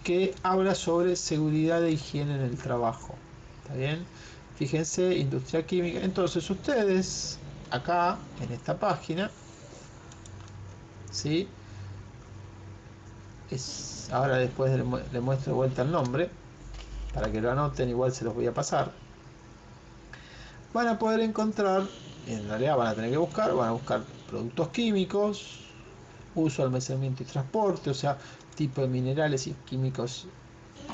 que habla sobre seguridad e higiene en el trabajo. ¿Está bien? Fíjense, industria química. Entonces ustedes, acá, en esta página, ¿sí? Ahora después le muestro de vuelta el nombre, para que lo anoten, igual se los voy a pasar. Van a poder encontrar, en realidad van a tener que buscar, van a buscar productos químicos, uso, almacenamiento y transporte, o sea, tipo de minerales y químicos.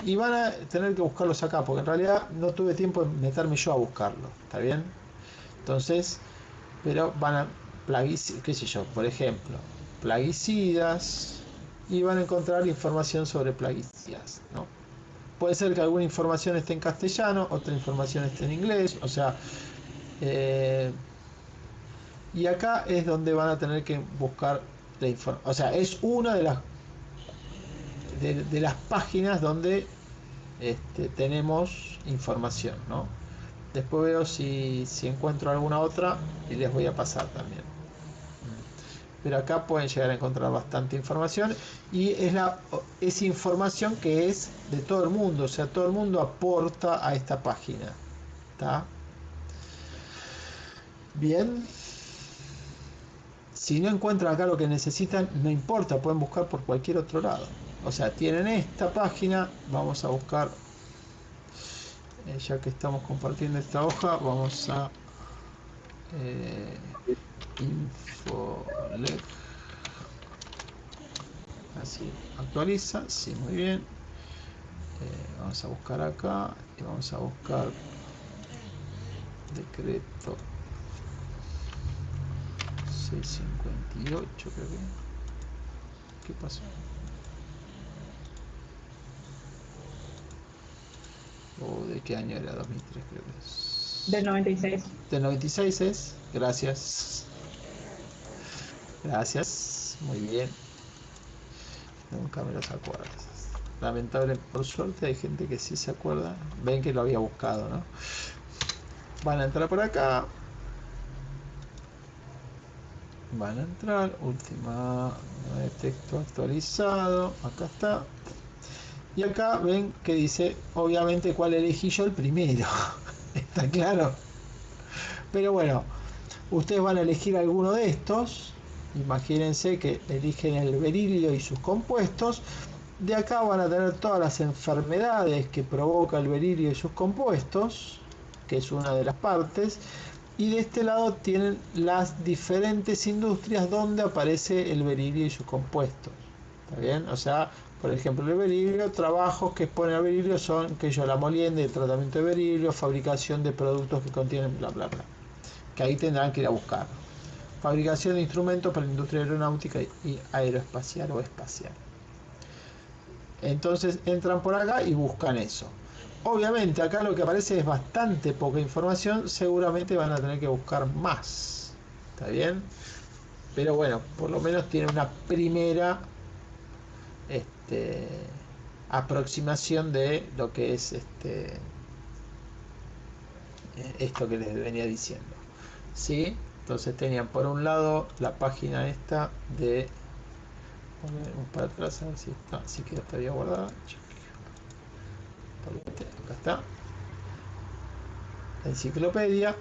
Y van a tener que buscarlos acá, porque en realidad no tuve tiempo de meterme yo a buscarlo, ¿está bien? Entonces, pero van a qué sé yo, por ejemplo, plaguicidas, y van a encontrar información sobre plaguicidas, ¿no? Puede ser que alguna información esté en castellano, otra información esté en inglés, o sea, eh, y acá es donde van a tener que buscar la información, o sea, es una de las páginas donde tenemos información, ¿no? Después veo si encuentro alguna otra y les voy a pasar también. Pero acá pueden llegar a encontrar bastante información y es información que es de todo el mundo, o sea, todo el mundo aporta a esta página. ¿Está? Bien. Si no encuentran acá lo que necesitan, no importa, pueden buscar por cualquier otro lado. O sea, tienen esta página, vamos a buscar, ya que estamos compartiendo esta hoja, vamos a Infolec. Así actualiza, sí, muy bien. Vamos a buscar acá y vamos a buscar decreto 658, creo que. ¿Qué pasó? ¿De qué año era? 2003, creo que es. Del 96. Del 96 es. Gracias. Gracias. Muy bien. Nunca me los acuerdo. Lamentable, por suerte hay gente que sí se acuerda. Ven que lo había buscado, ¿no? Van a entrar por acá. Van a entrar. Última texto actualizado. Acá está. Y acá ven que dice, obviamente, cuál elegí yo el primero. ¿Está claro? Pero bueno, ustedes van a elegir alguno de estos. Imagínense que eligen el berilio y sus compuestos. De acá van a tener todas las enfermedades que provoca el berilio y sus compuestos, que es una de las partes. Y de este lado tienen las diferentes industrias donde aparece el berilio y sus compuestos. ¿Está bien? O sea, por ejemplo, el berilio, trabajos que exponen al berilio son que yo la molienda y el tratamiento de berilio, fabricación de productos que contienen bla bla bla. Que ahí tendrán que ir a buscar. Fabricación de instrumentos para la industria aeronáutica y aeroespacial o espacial. Entonces entran por acá y buscan eso. Obviamente acá lo que aparece es bastante poca información, seguramente van a tener que buscar más. ¿Está bien? Pero bueno, por lo menos tiene una primera aproximación de lo que es esto que les venía diciendo. ¿Sí? Entonces tenían por un lado la página esta de... Vamos para atrás a ver si está, si queda todavía guardada. Acá está la enciclopedia.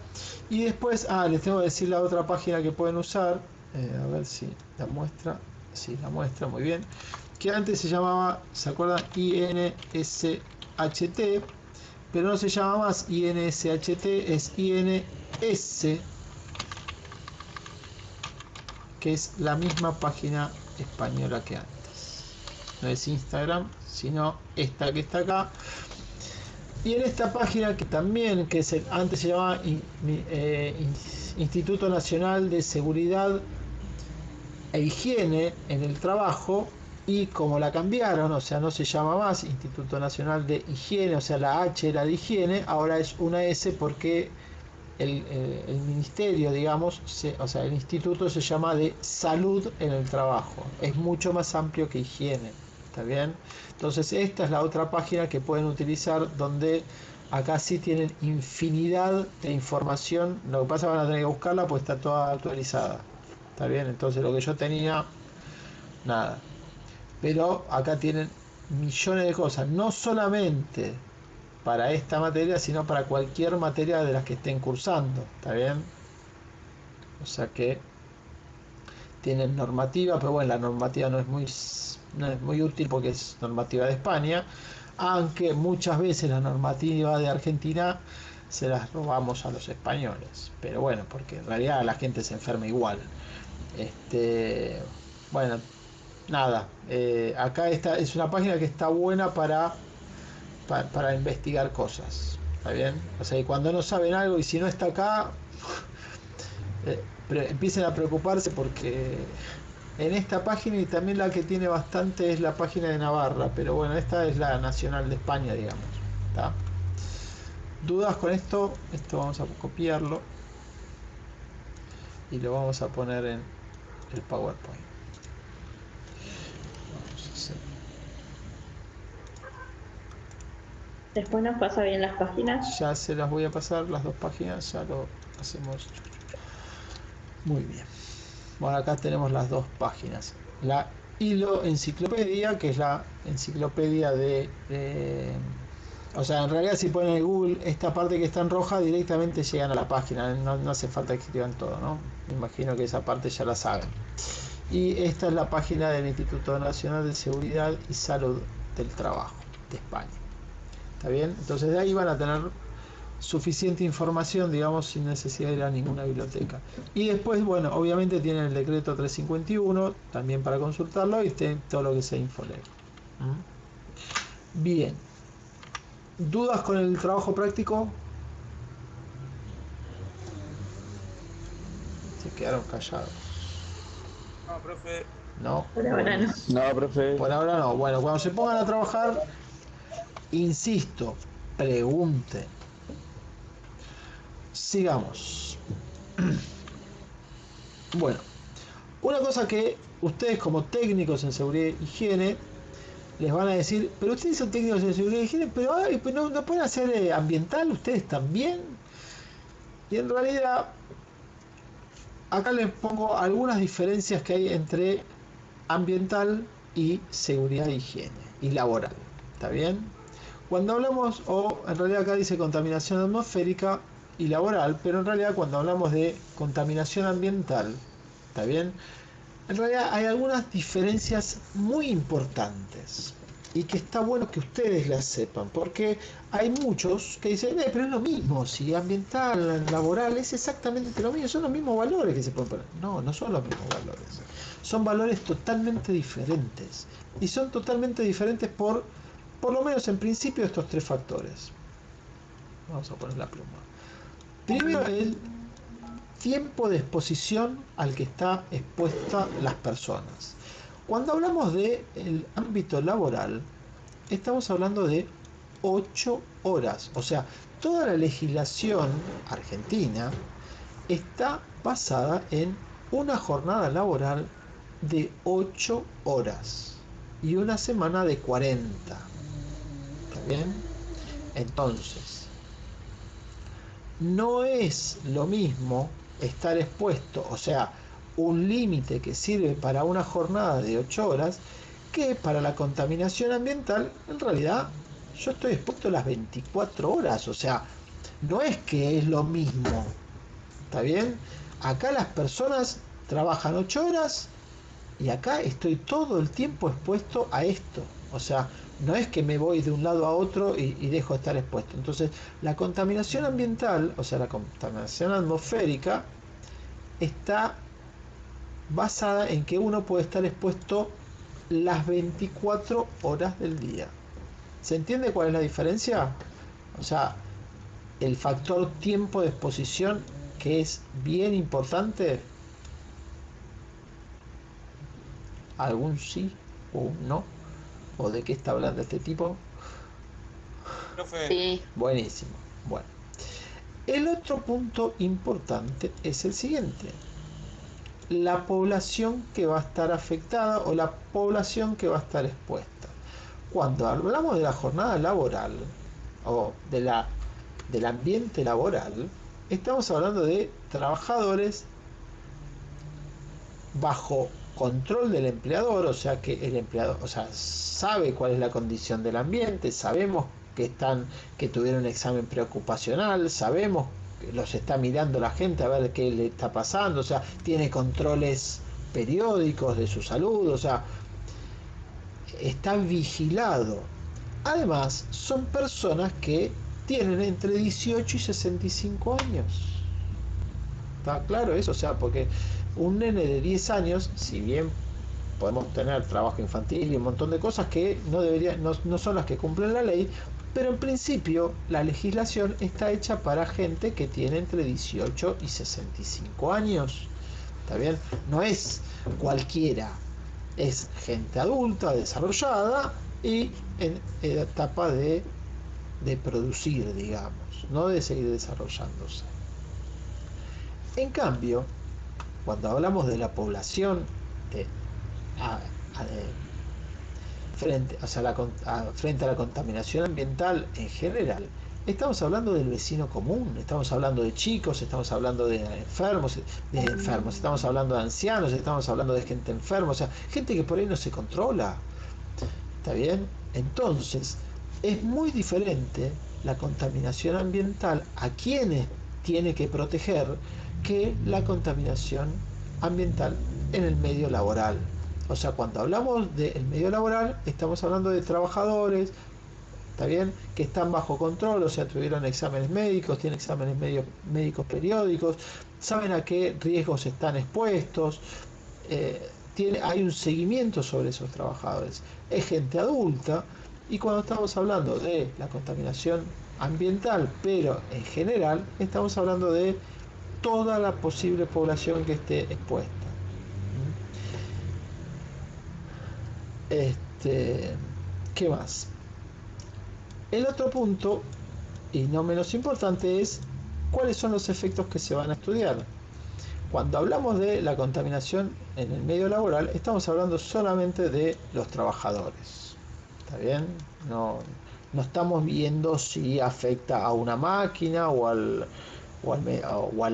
Y después, les tengo que decir la otra página que pueden usar. A ver si la muestra. Sí, la muestra, muy bien. Que antes se llamaba, ¿se acuerdan? INSHT. Pero no se llama más INSHT, es INS, que es la misma página española que antes. No es Instagram, sino esta que está acá. Y en esta página que también, antes se llamaba Instituto Nacional de Seguridad e Higiene en el Trabajo, y como la cambiaron, o sea, no se llama más Instituto Nacional de Higiene, o sea, la H era de higiene, ahora es una S porque el ministerio, digamos, o sea, el instituto se llama de salud en el trabajo, es mucho más amplio que higiene. ¿Está bien? Entonces esta es la otra página que pueden utilizar, donde acá sí tienen infinidad de información. Lo que pasa es que van a tener que buscarla pues está toda actualizada. ¿Está bien? Entonces lo que yo tenía, nada. Pero acá tienen millones de cosas, no solamente para esta materia, sino para cualquier materia de las que estén cursando. ¿Está bien? O sea que tienen normativa, pero bueno, la normativa no es muy útil porque es normativa de España, aunque muchas veces la normativa de Argentina se las robamos a los españoles, pero bueno, porque en realidad la gente se enferma igual. Bueno, nada, acá esta es una página que está buena para investigar cosas. ¿Está bien? O sea, y cuando no saben algo y si no está acá, empiecen a preocuparse porque en esta página, y también la que tiene bastante es la página de Navarra, pero bueno, esta es la nacional de España, digamos. ¿Está? ¿Dudas con esto? Esto vamos a copiarlo y lo vamos a poner en el PowerPoint. Vamos a hacer. Después nos pasa bien las páginas. Ya se las voy a pasar, las dos páginas, ya lo hacemos. Muy bien. Bueno, acá tenemos las dos páginas. La Hilo Enciclopedia, que es la enciclopedia o sea, en realidad si ponen en Google esta parte que está en roja, directamente llegan a la página. No hace falta que escriban todo, ¿no? Me imagino que esa parte ya la saben. Y esta es la página del Instituto Nacional de Seguridad y Salud del Trabajo de España. ¿Está bien? Entonces de ahí van a tener suficiente información, digamos, sin necesidad de ir a ninguna biblioteca. Y después, bueno, obviamente tienen el decreto 351 también para consultarlo y tienen todo lo que sea Infolev. Bien. ¿Dudas con el trabajo práctico? Se quedaron callados. No, profe. No. Por ahora no. No, profe. Por ahora no. Bueno, cuando se pongan a trabajar, insisto, pregunten. Sigamos. Bueno, una cosa que ustedes como técnicos en seguridad e higiene les van a decir, pero ustedes son técnicos en seguridad e higiene, pero no pueden hacer ambiental ustedes también. Y en realidad, acá les pongo algunas diferencias que hay entre ambiental y seguridad e higiene y laboral. ¿Está bien? Cuando hablamos, o en realidad acá dice contaminación atmosférica y laboral, pero en realidad cuando hablamos de contaminación ambiental, ¿está bien? En realidad hay algunas diferencias muy importantes y que está bueno que ustedes las sepan, porque hay muchos que dicen, pero es lo mismo, si ambiental, laboral, es exactamente lo mismo, son los mismos valores que se pueden poner. No, no son los mismos valores, son valores totalmente diferentes y son totalmente diferentes por lo menos en principio estos tres factores. Vamos a poner la pluma. Primero, el tiempo de exposición al que está expuesta las personas. Cuando hablamos de el ámbito laboral, estamos hablando de 8 horas. O sea, toda la legislación argentina está basada en una jornada laboral de 8 horas y una semana de 40. ¿Está bien? Entonces, no es lo mismo estar expuesto, o sea, un límite que sirve para una jornada de 8 horas, que para la contaminación ambiental, en realidad, yo estoy expuesto las 24 horas, o sea, no es que es lo mismo, ¿está bien? Acá las personas trabajan 8 horas y acá estoy todo el tiempo expuesto a esto, o sea, no es que me voy de un lado a otro y dejo de estar expuesto. Entonces, la contaminación ambiental, o sea, la contaminación atmosférica, está basada en que uno puede estar expuesto las 24 horas del día. ¿Se entiende cuál es la diferencia? O sea, el factor tiempo de exposición, que es bien importante. ¿Algún sí o un no? ¿O de qué está hablando este tipo? Profe. Sí. Buenísimo. Bueno. El otro punto importante es el siguiente. La población que va a estar afectada o la población que va a estar expuesta. Cuando hablamos de la jornada laboral o del ambiente laboral, estamos hablando de trabajadores bajo control del empleador, o sea que el empleador, o sea, sabe cuál es la condición del ambiente, sabemos que tuvieron un examen preocupacional, sabemos que los está mirando la gente a ver qué le está pasando, o sea, tiene controles periódicos de su salud, o sea, está vigilado. Además, son personas que tienen entre 18 y 65 años. ¿Está claro eso? O sea, porque un nene de 10 años, si bien podemos tener trabajo infantil y un montón de cosas que no son las que cumplen la ley, pero en principio la legislación está hecha para gente que tiene entre 18 y 65 años. ¿Está bien? No es cualquiera, es gente adulta, desarrollada y en etapa de producir, digamos, no de seguir desarrollándose. En cambio, cuando hablamos de la población de, frente a la contaminación ambiental en general, estamos hablando del vecino común, estamos hablando de chicos, estamos hablando de enfermos, estamos hablando de ancianos, estamos hablando de gente enferma, o sea, gente que por ahí no se controla. ¿Está bien? Entonces, es muy diferente la contaminación ambiental a quienes tiene que proteger que la contaminación ambiental en el medio laboral. O sea, cuando hablamos del medio laboral, estamos hablando de trabajadores, ¿está bien?, que están bajo control, o sea, tuvieron exámenes médicos, tienen exámenes médicos periódicos, saben a qué riesgos están expuestos, hay un seguimiento sobre esos trabajadores. Es gente adulta, y cuando estamos hablando de la contaminación ambiental, pero en general, estamos hablando de toda la posible población que esté expuesta. ¿Qué más? El otro punto, y no menos importante, es cuáles son los efectos que se van a estudiar. Cuando hablamos de la contaminación en el medio laboral, estamos hablando solamente de los trabajadores. ¿Está bien? No estamos viendo si afecta a una máquina o al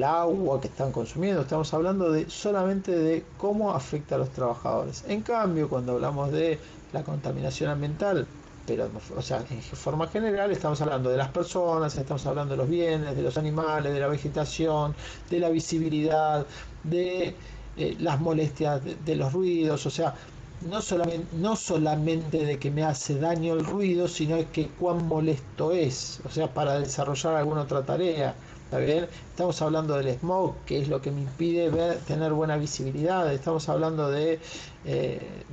agua que están consumiendo. Estamos hablando solamente de cómo afecta a los trabajadores. En cambio, cuando hablamos de la contaminación ambiental, pero, o sea, en forma general, estamos hablando de las personas, estamos hablando de los bienes, de los animales, de la vegetación, de la visibilidad, de las molestias, de los ruidos, o sea, no solamente de que me hace daño el ruido, sino de que cuán molesto es, o sea, para desarrollar alguna otra tarea. ¿Está bien? Estamos hablando del smog, que es lo que me impide tener buena visibilidad. Estamos hablando qué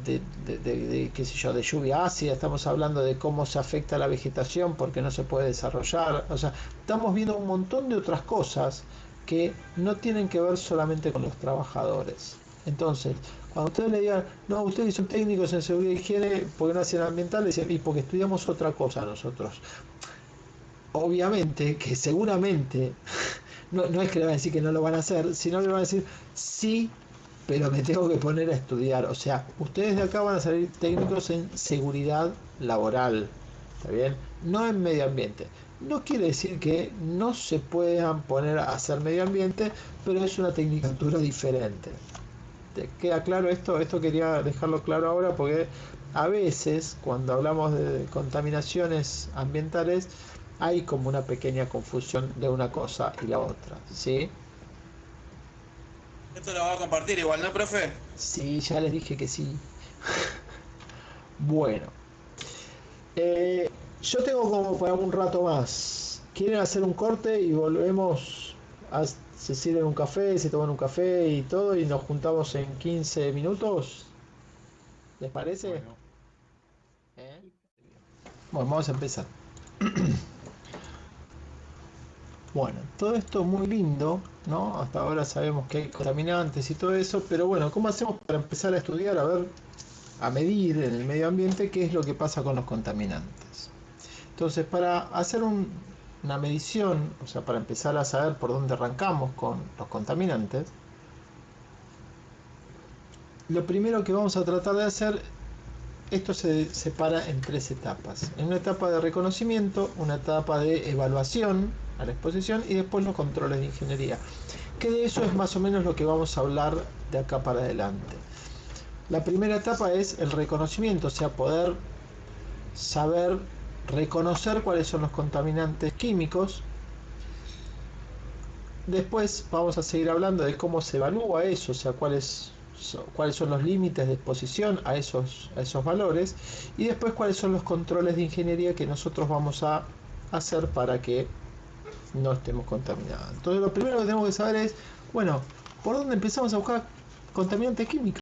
sé yo, de lluvia ácida. Estamos hablando de cómo se afecta la vegetación porque no se puede desarrollar. O sea, estamos viendo un montón de otras cosas que no tienen que ver solamente con los trabajadores. Entonces, cuando ustedes le digan, no, ustedes son técnicos en seguridad y higiene, ¿por qué no hacen ambiental? Le dicen, y porque estudiamos otra cosa nosotros. Obviamente que seguramente no es que le van a decir que no lo van a hacer, sino que le van a decir sí, pero me tengo que poner a estudiar. O sea, ustedes de acá van a salir técnicos en seguridad laboral, ¿está bien? No en medio ambiente. No quiere decir que no se puedan poner a hacer medio ambiente, pero es una tecnicatura diferente. ¿Te queda claro esto? Esto quería dejarlo claro ahora porque a veces cuando hablamos de contaminaciones ambientales hay como una pequeña confusión de una cosa y la otra, ¿sí? Esto lo va a compartir igual, ¿no, profe? Sí, ya les dije que sí. Bueno, yo tengo como para un rato más. ¿Quieren hacer un corte y volvemos? Se sirven un café, se toman un café y todo y nos juntamos en 15 minutos. ¿Les parece? Bueno. Bueno, vamos a empezar. Bueno, todo esto es muy lindo, ¿no? Hasta ahora sabemos que hay contaminantes y todo eso, pero bueno, ¿cómo hacemos para empezar a estudiar, a medir en el medio ambiente qué es lo que pasa con los contaminantes? Entonces, para hacer una medición, o sea, para empezar a saber por dónde arrancamos con los contaminantes, lo primero que vamos a tratar de hacer, esto se separa en tres etapas. En una etapa de reconocimiento, una etapa de evaluación a la exposición y después los controles de ingeniería. Que de eso es más o menos lo que vamos a hablar de acá para adelante. La primera etapa es el reconocimiento, o sea, poder saber reconocer cuáles son los contaminantes químicos. Después vamos a seguir hablando de cómo se evalúa eso, o sea, cuáles son los límites de exposición a esos valores, y después cuáles son los controles de ingeniería que nosotros vamos a hacer para que no estemos contaminados. Entonces lo primero que tenemos que saber es, bueno, ¿por dónde empezamos a buscar contaminantes químicos?